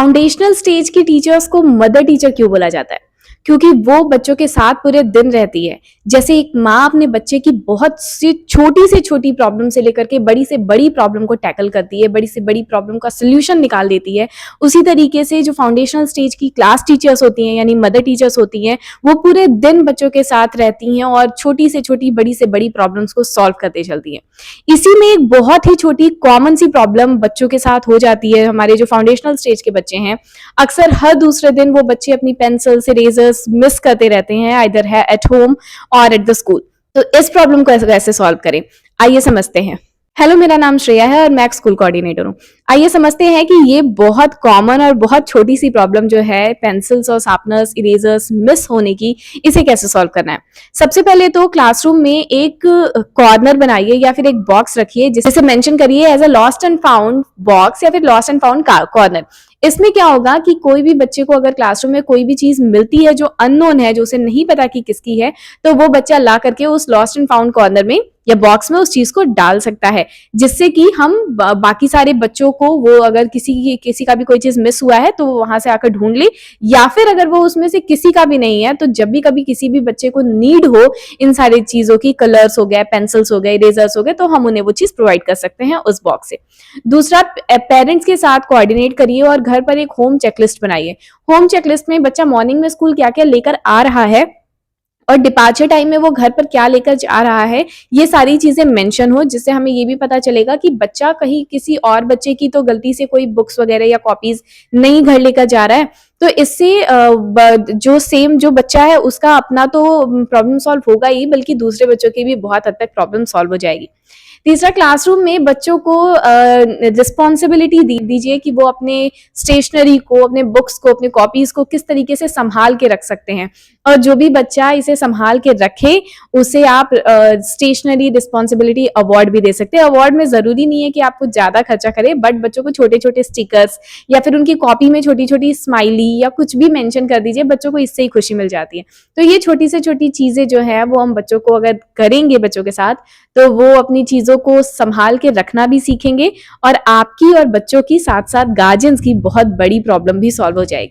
Foundational stage की teachers को mother teacher क्यों बोला जाता है? क्योंकि वो बच्चों के साथ पूरे दिन रहती है। जैसे एक माँ अपने बच्चे की बहुत सी छोटी से छोटी प्रॉब्लम से लेकर के बड़ी से बड़ी प्रॉब्लम को टैकल करती है, बड़ी से बड़ी प्रॉब्लम का सॉल्यूशन निकाल देती है, उसी तरीके से जो फाउंडेशनल स्टेज की क्लास टीचर्स होती हैं यानी मदर टीचर्स होती हैं, वो पूरे दिन बच्चों के साथ रहती हैं और छोटी से छोटी, बड़ी से बड़ी प्रॉब्लम्स को सॉल्व करते चलती हैं। इसी में एक बहुत ही छोटी कॉमन सी प्रॉब्लम बच्चों के साथ हो जाती है। हमारे जो फाउंडेशनल स्टेज के बच्चे हैं, अक्सर हर दूसरे दिन वो बच्चे अपनी पेंसिल्स, इरेजर्स मिस करते रहते हैं, आइदर है एट होम और एट द स्कूल। तो इस प्रॉब्लम को कैसे सॉल्व करें, आइए समझते हैं। हेलो, मेरा नाम श्रेया है और मैं एक स्कूल कोऑर्डिनेटर हूँ। आइए समझते हैं कि ये बहुत कॉमन और बहुत छोटी सी प्रॉब्लम जो है पेंसिल्स और शार्पनर्स, इरेजर्स मिस होने की, इसे कैसे सॉल्व करना है। सबसे पहले तो क्लासरूम में एक कॉर्नर बनाइए या फिर एक बॉक्स रखिए जिसे मेंशन करिए as a lost and found box या फिर लॉस्ट एंड फाउंड कॉर्नर। इसमें क्या होगा कि कोई भी बच्चे को अगर क्लासरूम में कोई भी चीज मिलती है जो अननोन है, जो उसे नहीं पता कि किसकी है, तो वो बच्चा ला करके उस लॉस्ट एंड फाउंड कॉर्नर में या बॉक्स में उस चीज को डाल सकता है, जिससे कि हम बाकी सारे बच्चों को, वो अगर किसी का भी कोई चीज मिस हुआ है तो वो वहां से आकर ढूंढ ले, या फिर अगर वो उसमें से किसी का भी नहीं है तो जब भी कभी किसी भी बच्चे को नीड हो इन सारी चीजों की, कलर्स हो गए, पेंसिल्स हो गए, इरेजर्स हो गए, तो हम उन्हें वो चीज प्रोवाइड कर सकते हैं उस बॉक्स से। दूसरा, पेरेंट्स के साथ कोऑर्डिनेट करिए और घर पर एक होम चेकलिस्ट बनाइए। होम चेकलिस्ट में बच्चा मॉर्निंग में स्कूल क्या क्या लेकर आ रहा है और डिपार्चर टाइम में वो घर पर क्या लेकर जा रहा है, ये सारी चीजें मेंशन हो, जिससे हमें ये भी पता चलेगा कि बच्चा कहीं किसी और बच्चे की तो गलती से कोई बुक्स वगैरह या कॉपीज नहीं घर लेकर जा रहा है। तो इससे जो बच्चा है उसका अपना तो प्रॉब्लम सॉल्व होगा ही, बल्कि दूसरे बच्चों की भी बहुत हद तक प्रॉब्लम सॉल्व हो जाएगी। तीसरा, क्लासरूम में बच्चों को रिस्पॉन्सिबिलिटी दीजिए कि वो अपने स्टेशनरी को, अपने बुक्स को, अपने कॉपीज को किस तरीके से संभाल के रख सकते हैं, और जो भी बच्चा इसे संभाल के रखे उसे आप स्टेशनरी रिस्पॉन्सिबिलिटी अवार्ड भी दे सकते हैं। अवार्ड में जरूरी नहीं है कि आप कुछ ज्यादा खर्चा करें, बट बच्चों को छोटे छोटे स्टिकर्स या फिर उनकी कॉपी में छोटी छोटी स्माइली या कुछ भी मेंशन कर दीजिए, बच्चों को इससे ही खुशी मिल जाती है। तो ये छोटी से छोटी चीजें जो है वो हम बच्चों को अगर करेंगे बच्चों के साथ, तो वो अपनी चीजों को संभाल के रखना भी सीखेंगे और आपकी और बच्चों की साथ साथ गार्जियंस की बहुत बड़ी प्रॉब्लम भी सॉल्व हो जाएगी।